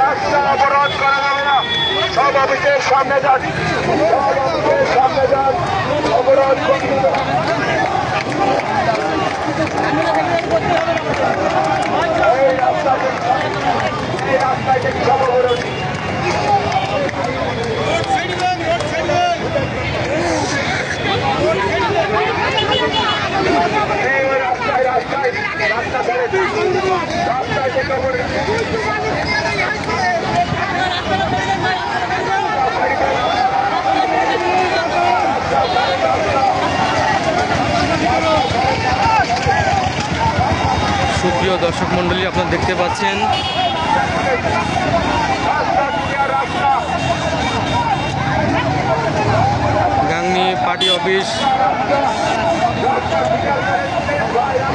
রাস্তা অবরোধ করা যাবে না, সব অফিসের সামনে যান, সব অফিসের সামনে যান, অবরোধ করতে এই রাস্তায় সব অবরোধ। সুপ্রিয় দর্শক মণ্ডলী, আপনারা দেখতে পাচ্ছেন Gangni party office,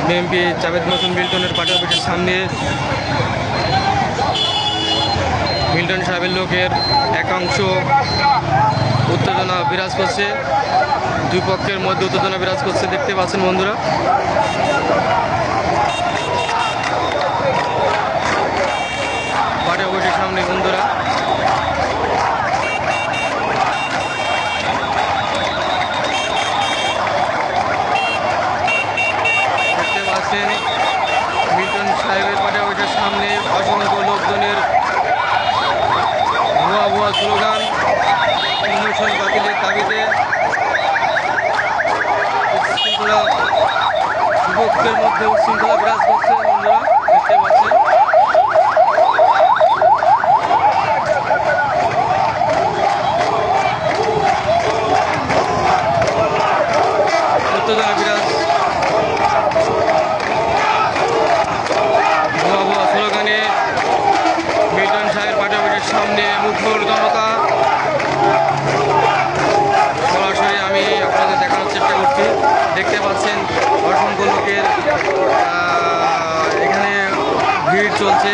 BNP Javed Masud মিল্টনের পার্টি অফিসের সামনে মিল্টন সাহেবের লোকের একাংশ উত্তেজনা বিরাজ করছে, দুই পক্ষের মধ্যে উত্তেজনা বিরাজ করছে দেখতে পাচ্ছেন বন্ধুরা। পার্টি অফিসের সামনে বন্ধুরা দেখতে পাচ্ছেন মিল্টন সাহেবের পার্টি অফিসের সামনে অসংখ্য লোকজনের ভুয়া ভুয়া স্লোগান, প্রমোশন বাতিলের দাবিতে উচ্ছৃঙ্খলা, যুবকদের মধ্যে উচ্ছৃঙ্খলা বিরাজ করছে বন্ধুরা দেখতে পাচ্ছেন। উত্তেজনা বিরাজ, ভুয়া ভুয়া স্লোগানে মিল্টন সাহেবের পার্টি অফিসের সামনে মুখর জনতা। সরাসরি আমি আপনাদের দেখানোর চেষ্টা করছি, দেখতে পাচ্ছেন অসংখ্য লোকের এখানে ভিড় চলছে,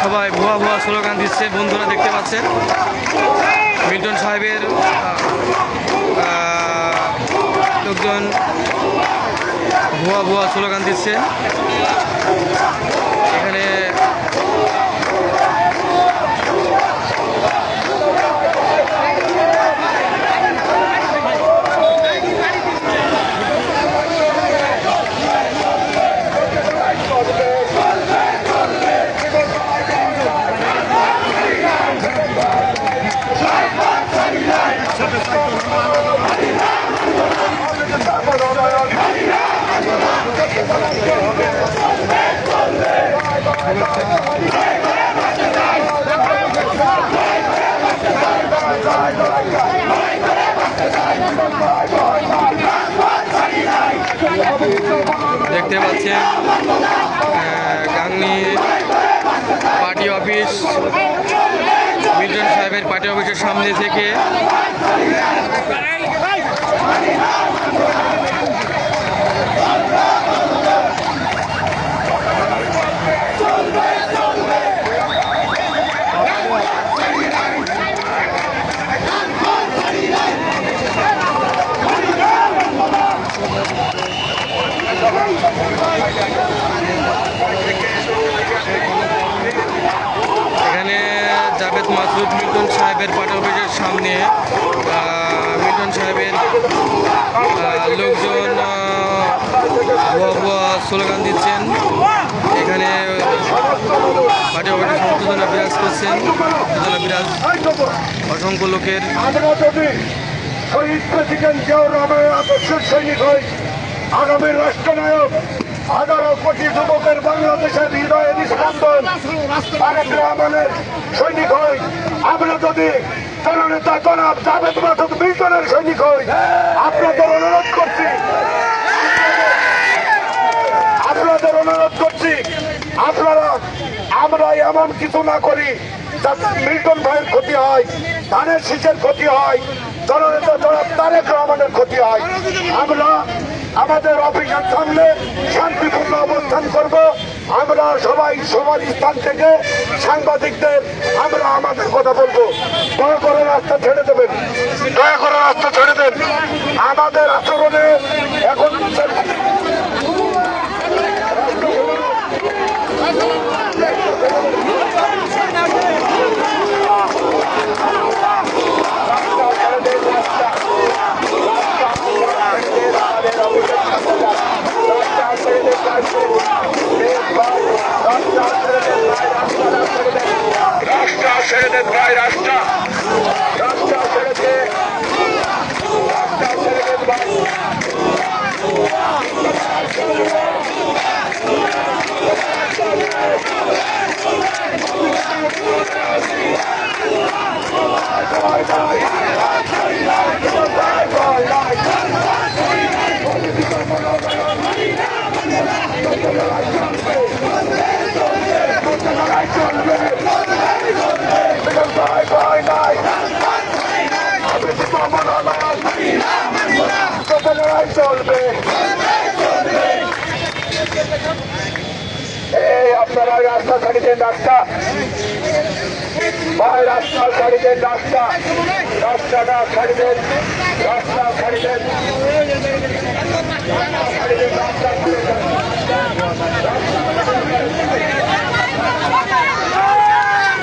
সবাই ভুয়া ভুয়া স্লোগান দিচ্ছে বন্ধুরা দেখতে পাচ্ছেন। মিল্টন সাহেবের লোকজন ভুয়া ভুয়া স্লোগান দিচ্ছে এখানে। দেখতে পাচ্ছেন গাংনী পার্টি অফিস, মিল্টন সাহেবের পার্টি অফিসের সামনে থেকে এখানে জাভেদ মাসুদ মিল্টন সাহেবের পার্টি অফিসের সামনে মিল্টন সাহেবের লোকজন ভুয়া ভুয়া স্লোগান দিচ্ছেন, এখানে পার্টি অফিসের উত্তেজনা বিরাজ করছেন, উত্তেজনা বিরাজ অসংখ্য লোকের। শহীদ প্রেসিডেন্ট জিয়াউর রহমানের আদর্শের সৈনিক হই, আগামী রাষ্ট্রনায়ক, 11 কোটি যুবকের বাংলাদেশের হৃদয়ের স্পন্দন তারেক রহমানের সৈনিক হই, আমরা যদি জননেতা জনাব জাভেদ মাসুদ মিল্টনের সৈনিক হই, আপনাদের অনুরোধ করছি আপনারা আমরা এমন কিছু না করি যাতে মিল্টন ভাইয়ের ক্ষতি হয়, ধানের শীষের ক্ষতি হয়, জননেতা জনাব তারেক রহমানের ক্ষতি হয়। আমরা আমাদের অফিসের সামনে শান্তিপূর্ণ অবস্থান করব। আমরা সবাই সবার স্থান থেকে সাংবাদিকদের আমরা আমাদের কথা বলবো। দয়া করে রাস্তা ছেড়ে দেবেন, দয়া করে রাস্তা ছেড়ে দেন। আমাদের আচরণে এখন রাস্তা ছেড়ে দেন ভাই, রাস্তা ছেড়ে দে, রাস্তা ছেড়ে দেন ভাই। চলবে, এই আপনারা রাস্তা ছাড়ি দেন, রাস্তা ভাই, রাস্তা ছাড়ি দেন, রাস্তাটা ছাড়ি দেন, রাস্তা ছাড়ি দেন,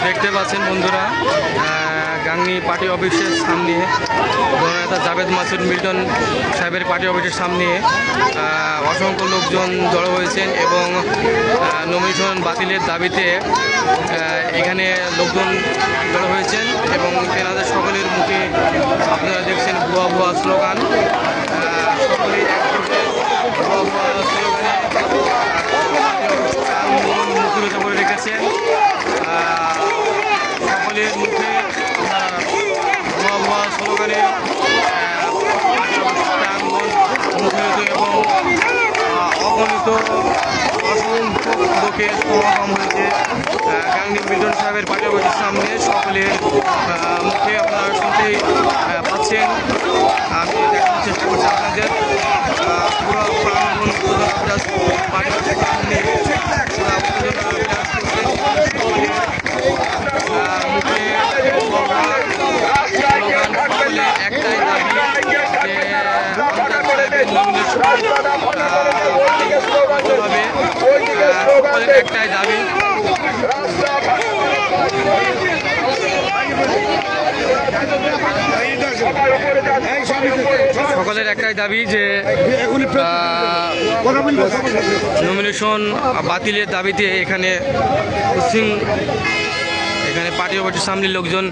দেখতে পাচ্ছেন বন্ধুরা, গাংনী পার্টি অফিসের সামনে জননেতা জাভেদ মাসুদ মিল্টন সাহেবের পার্টি অফিসের সামনে অসংখ্য লোকজন জড়ো হয়েছেন এবং নমিনেশন বাতিলের দাবিতে এখানে লোকজন জড়ো হয়েছেন এবং তেনাদের সকলের মুখে আপনারা দেখছেন ভুয়া ভুয়া স্লোগান। সকলেই একযোগে ভুয়া ভুয়া স্লোগানে মুখরিত করে রেখেছেন। সকলের মুখে ভুয়া ভুয়া স্লোগানে মুখরিত এবং অগণিত অসংখ্য লোকের সমাগম হয়েছে গাংনী মিল্টন সাহেবের পার্টি অফিসের সামনে। সকলের মুখে আপনারা শুনতেই পাচ্ছেন। আমি দেখানোর চেষ্টা করছি আপনাদের পুরো প্রাঙ্গণ বিরাজ পার্টি অফিসের সামনে মুখে একটাই দাবি যে সকলের একটাই দাবি। সকলের একটাই দাবি যে নমিনেশন বাতিলের দাবিতে এখানে পার্টি অফিসের সামনে লোকজন